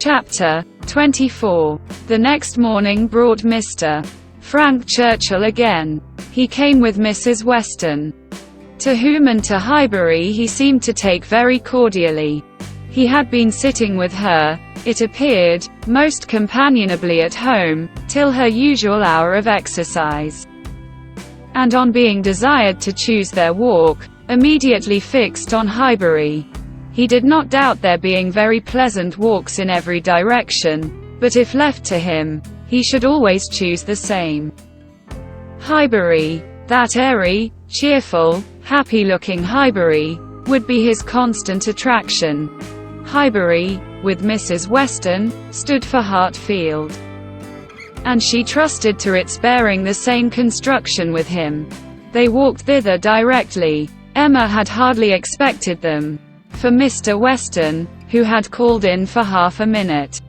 Chapter 24. The next morning brought Mr. Frank Churchill again. He came with Mrs. Weston, to whom and to Highbury he seemed to take very cordially. He had been sitting with her, it appeared, most companionably at home, till her usual hour of exercise. And on being desired to choose their walk, immediately fixed on Highbury. He did not doubt there being very pleasant walks in every direction, but if left to him, he should always choose the same. Highbury, that airy, cheerful, happy-looking Highbury, would be his constant attraction. Highbury, with Mrs. Weston, stood for Hartfield, and she trusted to its bearing the same construction with him. They walked thither directly. Emma had hardly expected them, for Mr. Weston, who had called in for half a minute,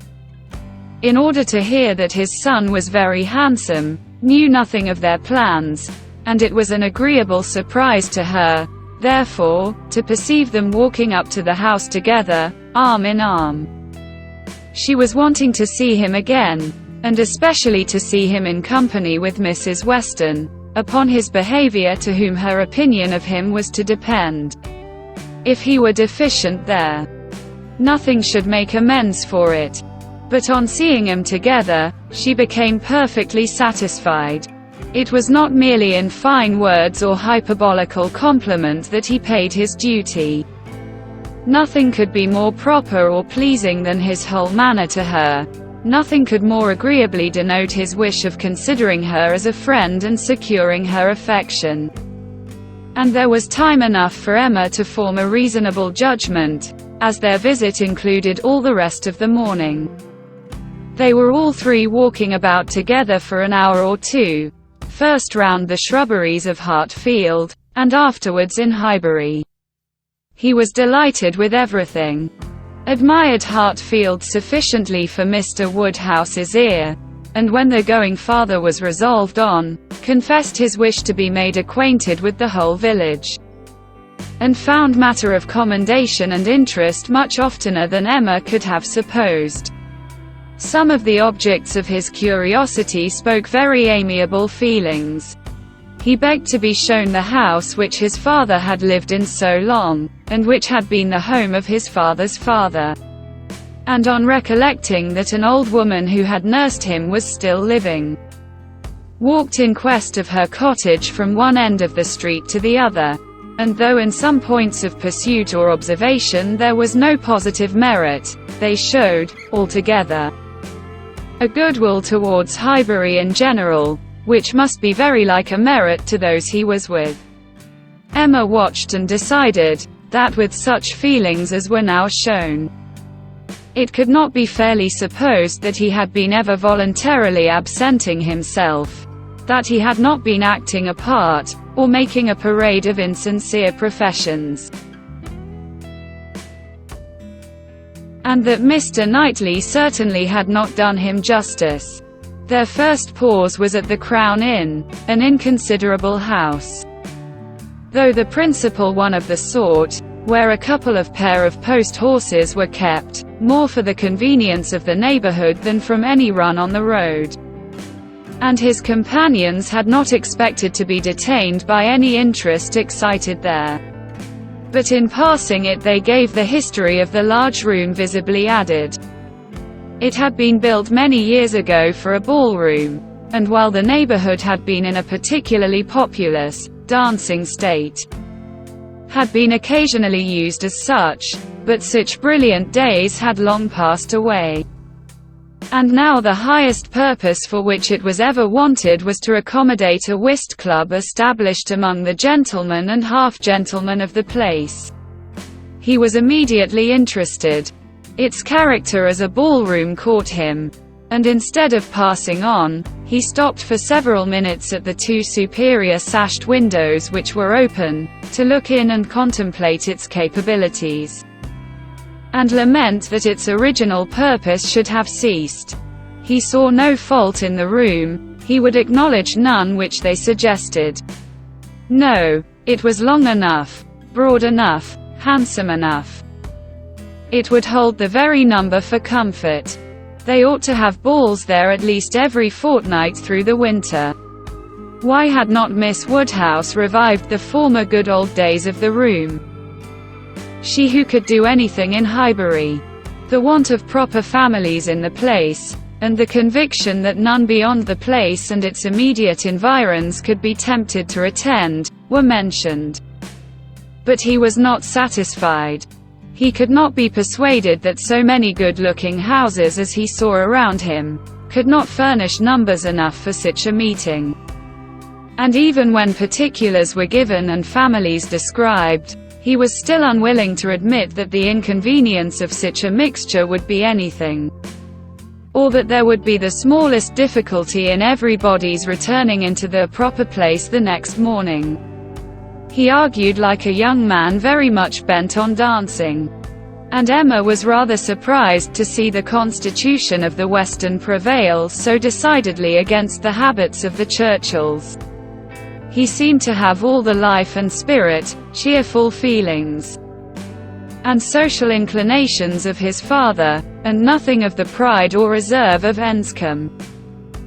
in order to hear that his son was very handsome, knew nothing of their plans, and it was an agreeable surprise to her, therefore, to perceive them walking up to the house together, arm in arm. She was wanting to see him again, and especially to see him in company with Mrs. Weston, upon his behavior to whom her opinion of him was to depend. If he were deficient there, nothing should make amends for it. But on seeing them together, she became perfectly satisfied. It was not merely in fine words or hyperbolical compliment that he paid his duty. Nothing could be more proper or pleasing than his whole manner to her. Nothing could more agreeably denote his wish of considering her as a friend and securing her affection. And there was time enough for Emma to form a reasonable judgment, as their visit included all the rest of the morning. They were all three walking about together for an hour or two, first round the shrubberies of Hartfield, and afterwards in Highbury. He was delighted with everything, admired Hartfield sufficiently for Mr. Woodhouse's ear, and when the going farther was resolved on, confessed his wish to be made acquainted with the whole village, and found matter of commendation and interest much oftener than Emma could have supposed. Some of the objects of his curiosity spoke very amiable feelings. He begged to be shown the house which his father had lived in so long, and which had been the home of his father's father. And on recollecting that an old woman who had nursed him was still living, walked in quest of her cottage from one end of the street to the other, and though in some points of pursuit or observation there was no positive merit, they showed, altogether, a goodwill towards Highbury in general, which must be very like a merit to those he was with. Emma watched and decided, that with such feelings as were now shown, it could not be fairly supposed that he had been ever voluntarily absenting himself, that he had not been acting a part, or making a parade of insincere professions, and that Mr. Knightley certainly had not done him justice. Their first pause was at the Crown Inn, an inconsiderable house, though the principal one of the sort, where a couple of pair of post horses were kept, more for the convenience of the neighborhood than from any run on the road. And his companions had not expected to be detained by any interest excited there. But in passing it they gave the history of the large room visibly added. It had been built many years ago for a ballroom, and while the neighborhood had been in a particularly populous, dancing state, had been occasionally used as such, but such brilliant days had long passed away. And now the highest purpose for which it was ever wanted was to accommodate a whist club established among the gentlemen and half-gentlemen of the place. He was immediately interested. Its character as a ballroom caught him, and instead of passing on, he stopped for several minutes at the two superior sashed windows which were open, to look in and contemplate its capabilities, and lament that its original purpose should have ceased. He saw no fault in the room, he would acknowledge none which they suggested. No, it was long enough, broad enough, handsome enough. It would hold the very number for comfort. They ought to have balls there at least every fortnight through the winter. Why had not Miss Woodhouse revived the former good old days of the room? She who could do anything in Highbury. The want of proper families in the place, and the conviction that none beyond the place and its immediate environs could be tempted to attend, were mentioned. But he was not satisfied. He could not be persuaded that so many good-looking houses as he saw around him, could not furnish numbers enough for such a meeting. And even when particulars were given and families described, he was still unwilling to admit that the inconvenience of such a mixture would be anything, or that there would be the smallest difficulty in everybody's returning into the proper place the next morning. He argued like a young man very much bent on dancing. And Emma was rather surprised to see the constitution of the Weston prevail so decidedly against the habits of the Churchills. He seemed to have all the life and spirit, cheerful feelings, and social inclinations of his father, and nothing of the pride or reserve of Enscombe.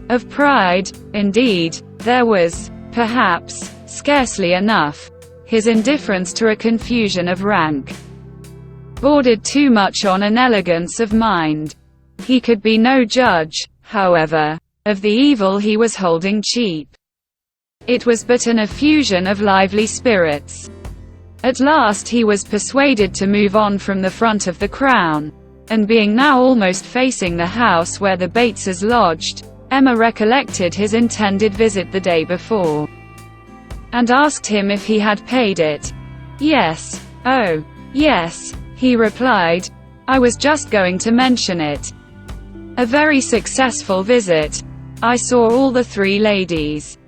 Of pride, indeed, there was, perhaps, scarcely enough. His indifference to a confusion of rank bordered too much on an elegance of mind. He could be no judge, however, of the evil he was holding cheap. It was but an effusion of lively spirits. At last he was persuaded to move on from the front of the Crown, and being now almost facing the house where the Bateses lodged, Emma recollected his intended visit the day before, and asked him if he had paid it. Yes. Oh, yes, he replied. I was just going to mention it. A very successful visit. I saw all the three ladies,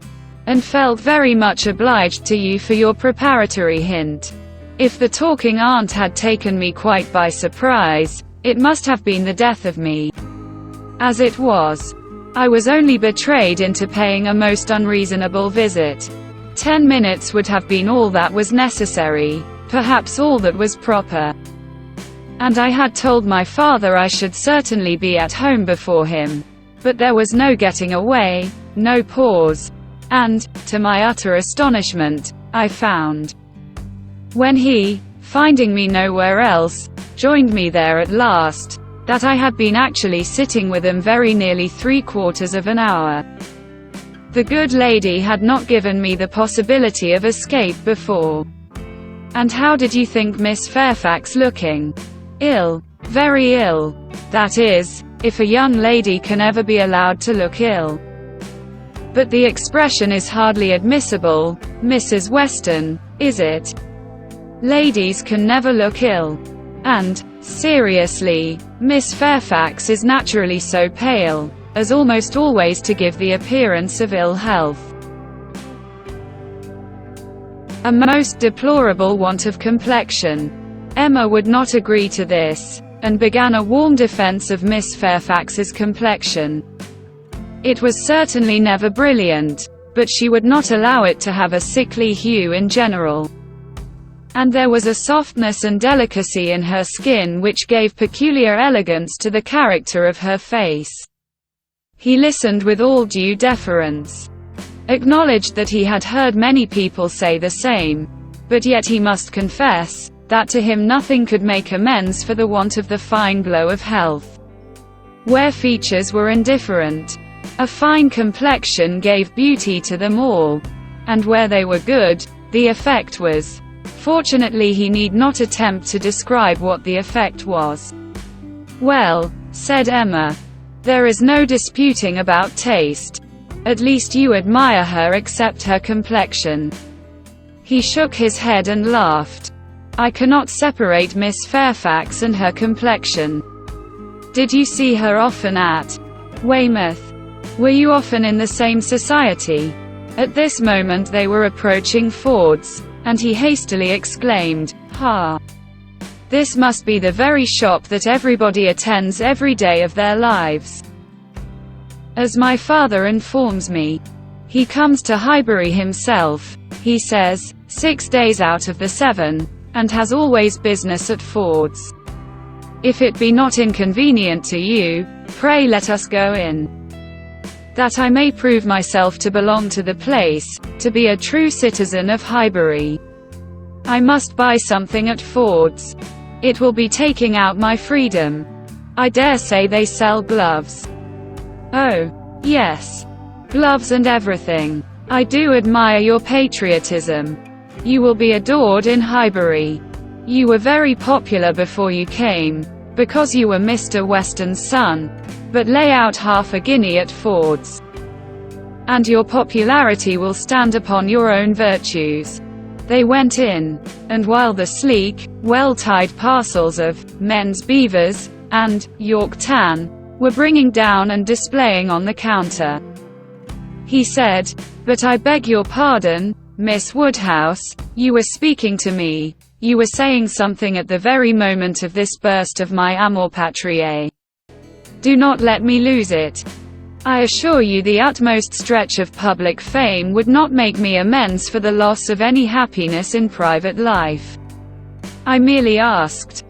and felt very much obliged to you for your preparatory hint. If the talking aunt had taken me quite by surprise, it must have been the death of me. As it was, I was only betrayed into paying a most unreasonable visit. 10 minutes would have been all that was necessary, perhaps all that was proper. And I had told my father I should certainly be at home before him. But there was no getting away, no pause. And, to my utter astonishment, I found, when he, finding me nowhere else, joined me there at last, that I had been actually sitting with him very nearly 3/4 of an hour. The good lady had not given me the possibility of escape before. And how did you think Miss Fairfax looking? Ill. Very ill. That is, if a young lady can ever be allowed to look ill. But the expression is hardly admissible, Mrs. Weston, is it? Ladies can never look ill. And, seriously, Miss Fairfax is naturally so pale, as almost always to give the appearance of ill health. A most deplorable want of complexion. Emma would not agree to this, and began a warm defense of Miss Fairfax's complexion. It was certainly never brilliant, but she would not allow it to have a sickly hue in general. And there was a softness and delicacy in her skin which gave peculiar elegance to the character of her face. He listened with all due deference, acknowledged that he had heard many people say the same, but yet he must confess, that to him nothing could make amends for the want of the fine glow of health. Where features were indifferent, a fine complexion gave beauty to them all, and where they were good, the effect was. Fortunately he need not attempt to describe what the effect was. Well, said Emma, there is no disputing about taste. At least you admire her except her complexion. He shook his head and laughed. I cannot separate Miss Fairfax and her complexion. Did you see her often at Weymouth? Were you often in the same society? At this moment they were approaching Ford's, and he hastily exclaimed, "Ha! This must be the very shop that everybody attends every day of their lives. As my father informs me, he comes to Highbury himself, he says, 6 days out of the 7, and has always business at Ford's. If it be not inconvenient to you, pray let us go in. That I may prove myself to belong to the place, to be a true citizen of Highbury. I must buy something at Ford's. It will be taking out my freedom. I dare say they sell gloves. Oh, yes. Gloves and everything. I do admire your patriotism. You will be adored in Highbury. You were very popular before you came, because you were Mr. Weston's son, but lay out £half-a-guinea at Ford's. And your popularity will stand upon your own virtues. They went in, and while the sleek, well-tied parcels of men's beavers and York tan were bringing down and displaying on the counter, he said, "But I beg your pardon, Miss Woodhouse, you were speaking to me. You were saying something at the very moment of this burst of my amour patriae. Do not let me lose it. I assure you the utmost stretch of public fame would not make me amends for the loss of any happiness in private life. I merely asked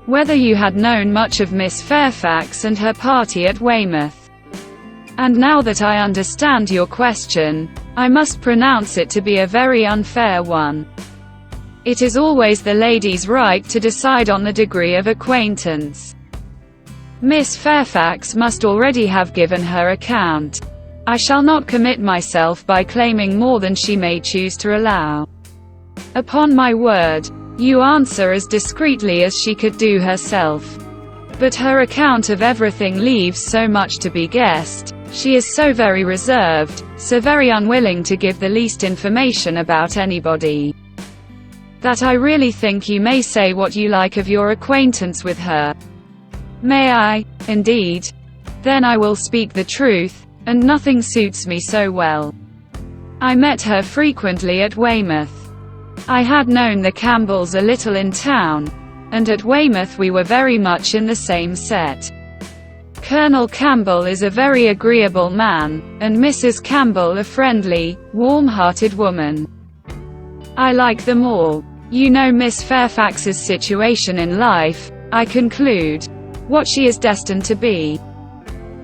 whether you had known much of Miss Fairfax and her party at Weymouth. And now that I understand your question, I must pronounce it to be a very unfair one. It is always the lady's right to decide on the degree of acquaintance. Miss Fairfax must already have given her account. I shall not commit myself by claiming more than she may choose to allow. Upon my word, you answer as discreetly as she could do herself. But her account of everything leaves so much to be guessed. She is so very reserved, so very unwilling to give the least information about anybody, that I really think you may say what you like of your acquaintance with her. May I, indeed? Then I will speak the truth, and nothing suits me so well. I met her frequently at Weymouth. I had known the Campbells a little in town, and at Weymouth we were very much in the same set. Colonel Campbell is a very agreeable man, and Mrs. Campbell a friendly, warm-hearted woman. I like them all. You know Miss Fairfax's situation in life, I conclude. What she is destined to be.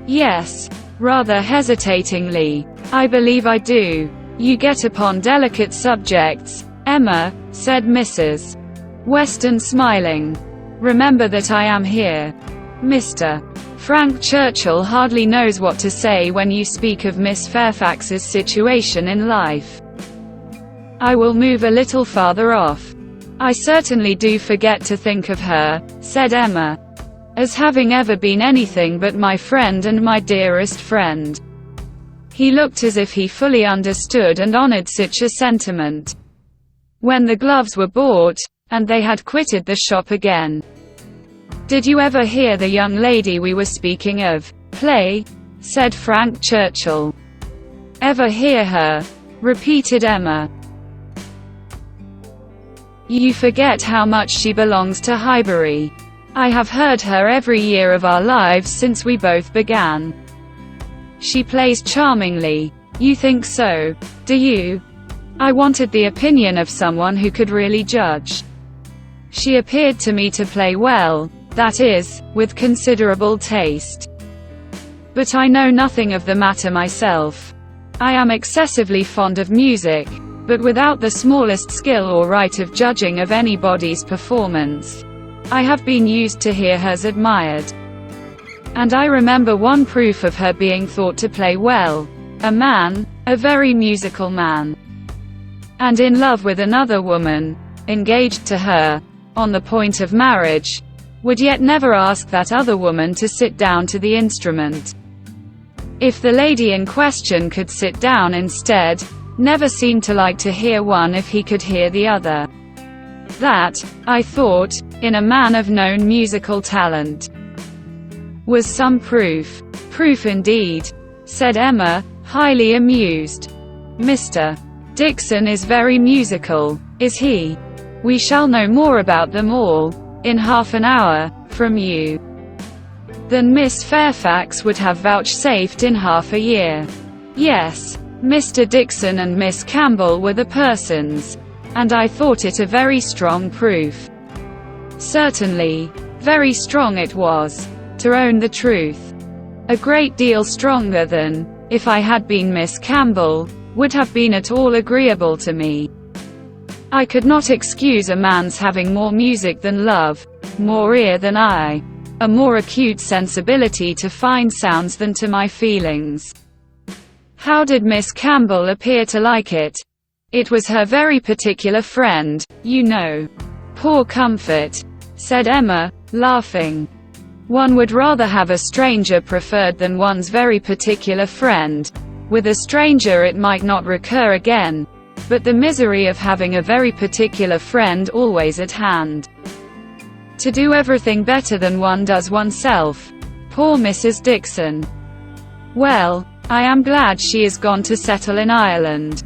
Yes, rather hesitatingly. I believe I do. You get upon delicate subjects, Emma, said Mrs. Weston smiling. Remember that I am here. Mr. Frank Churchill hardly knows what to say when you speak of Miss Fairfax's situation in life. I will move a little farther off. I certainly do forget to think of her, said Emma, as having ever been anything but my friend and my dearest friend. He looked as if he fully understood and honored such a sentiment. When the gloves were bought, and they had quitted the shop again. "Did you ever hear the young lady we were speaking of play?" said Frank Churchill. "Ever hear her?" repeated Emma. "You forget how much she belongs to Highbury. I have heard her every year of our lives since we both began. She plays charmingly. You think so, do you?" I wanted the opinion of someone who could really judge. She appeared to me to play well, that is, with considerable taste. But I know nothing of the matter myself. I am excessively fond of music, but without the smallest skill or right of judging of anybody's performance. I have been used to hear hers admired. And I remember one proof of her being thought to play well. A very musical man, and in love with another woman, engaged to her, on the point of marriage, would yet never ask that other woman to sit down to the instrument. If the lady in question could sit down instead, never seemed to like to hear one if he could hear the other. That, I thought, in a man of known musical talent, was some proof. Proof indeed, said Emma, highly amused. Mr. Dixon is very musical, is he? We shall know more about them all, in half an hour, from you, than Miss Fairfax would have vouchsafed in half a year. Yes, Mr. Dixon and Miss Campbell were the persons, and I thought it a very strong proof. Certainly, Very strong it was. To own the truth. A great deal stronger than, if I had been Miss Campbell, would have been at all agreeable to me. I could not excuse a man's having more music than love, more ear than eye, a more acute sensibility to fine sounds than to my feelings. How did Miss Campbell appear to like it? It was her very particular friend, you know. Poor comfort, said Emma, laughing. One would rather have a stranger preferred than one's very particular friend. With a stranger it might not recur again, but the misery of having a very particular friend always at hand. To do everything better than one does oneself. Poor Mrs. Dixon. Well, I am glad she is gone to settle in Ireland.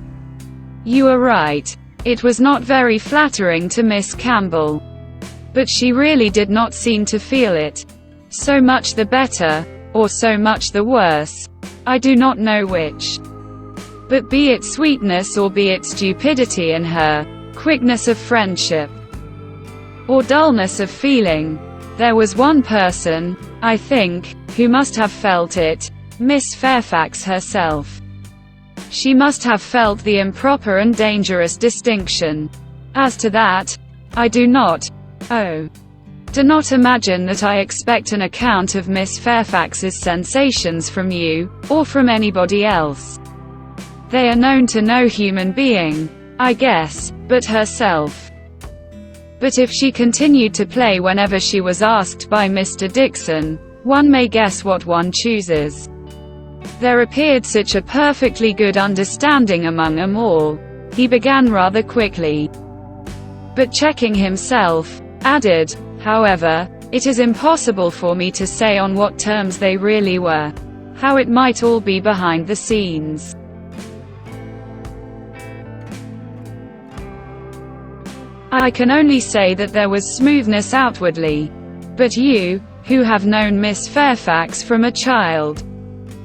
You are right. It was not very flattering to Miss Campbell. But she really did not seem to feel it. So much the better, or so much the worse. I do not know which. But be it sweetness or be it stupidity in her, quickness of friendship, or dullness of feeling, there was one person, I think, who must have felt it, Miss Fairfax herself. She must have felt the improper and dangerous distinction. As to that, I do not imagine that I expect an account of Miss Fairfax's sensations from you, or from anybody else. They are known to no human being, I guess, but herself. But if she continued to play whenever she was asked by Mr. Dixon, one may guess what one chooses. There appeared such a perfectly good understanding among them all. He began rather quickly, but checking himself, added, however, it is impossible for me to say on what terms they really were. How it might all be behind the scenes. I can only say that there was smoothness outwardly. But you, who have known Miss Fairfax from a child,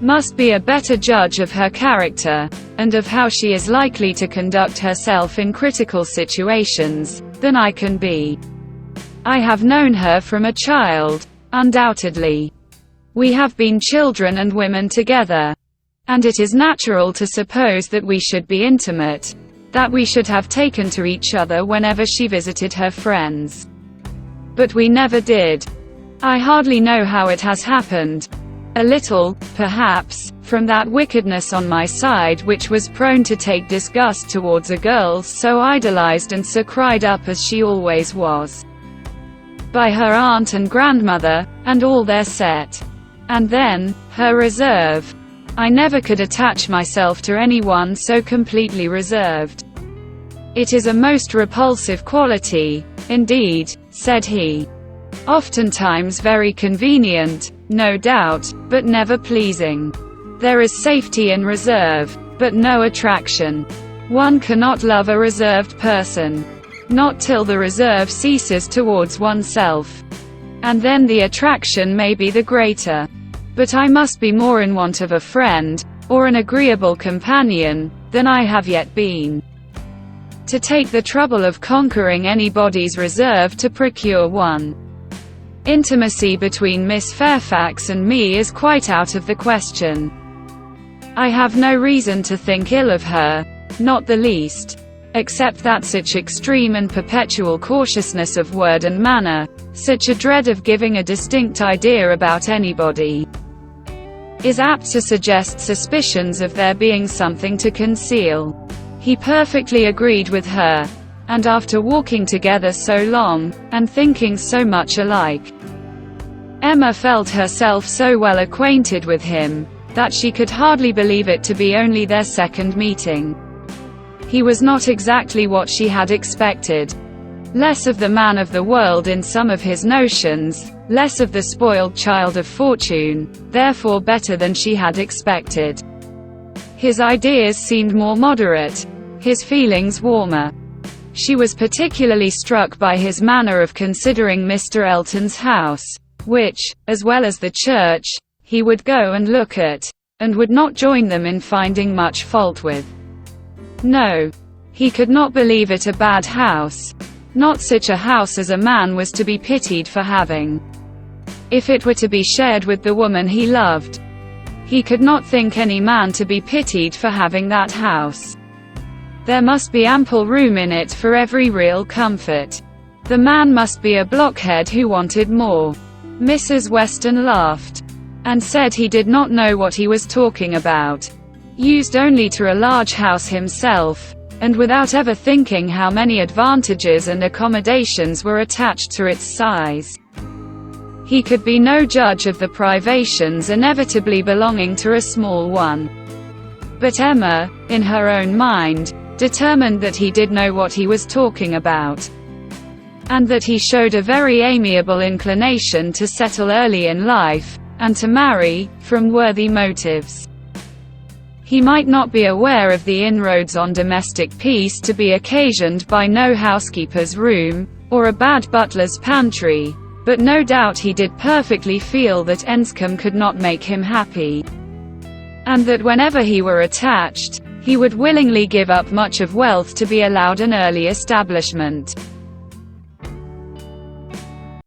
must be a better judge of her character, and of how she is likely to conduct herself in critical situations, than I can be. I have known her from a child, undoubtedly. We have been children and women together. And it is natural to suppose that we should be intimate, that we should have taken to each other whenever she visited her friends. But we never did. I hardly know how it has happened. A little, perhaps, from that wickedness on my side which was prone to take disgust towards a girl so idolized and so cried up as she always was, by her aunt and grandmother, and all their set. And then, her reserve. I never could attach myself to anyone so completely reserved. It is a most repulsive quality, indeed, said he. Oftentimes very convenient, no doubt, but never pleasing. There is safety in reserve, but no attraction. One cannot love a reserved person. Not till the reserve ceases towards oneself. And then the attraction may be the greater. But I must be more in want of a friend, or an agreeable companion, than I have yet been. To take the trouble of conquering anybody's reserve to procure one. Intimacy between Miss Fairfax and me is quite out of the question. I have no reason to think ill of her, not the least, except that such extreme and perpetual cautiousness of word and manner, such a dread of giving a distinct idea about anybody, is apt to suggest suspicions of there being something to conceal. He perfectly agreed with her, and after walking together so long, and thinking so much alike, Emma felt herself so well acquainted with him, that she could hardly believe it to be only their second meeting. He was not exactly what she had expected. Less of the man of the world in some of his notions, less of the spoiled child of fortune, therefore better than she had expected. His ideas seemed more moderate, his feelings warmer. She was particularly struck by his manner of considering Mr. Elton's house, which, as well as the church, he would go and look at, and would not join them in finding much fault with. No, he could not believe it a bad house. Not such a house as a man was to be pitied for having. If it were to be shared with the woman he loved, he could not think any man to be pitied for having that house. There must be ample room in it for every real comfort. The man must be a blockhead who wanted more. Mrs. Weston laughed, and said he did not know what he was talking about. Used only to a large house himself, and without ever thinking how many advantages and accommodations were attached to its size. He could be no judge of the privations inevitably belonging to a small one. But Emma, in her own mind, determined that he did know what he was talking about, and that he showed a very amiable inclination to settle early in life, and to marry, from worthy motives. He might not be aware of the inroads on domestic peace to be occasioned by no housekeeper's room, or a bad butler's pantry, but no doubt he did perfectly feel that Enscombe could not make him happy, and that whenever he were attached, he would willingly give up much of wealth to be allowed an early establishment.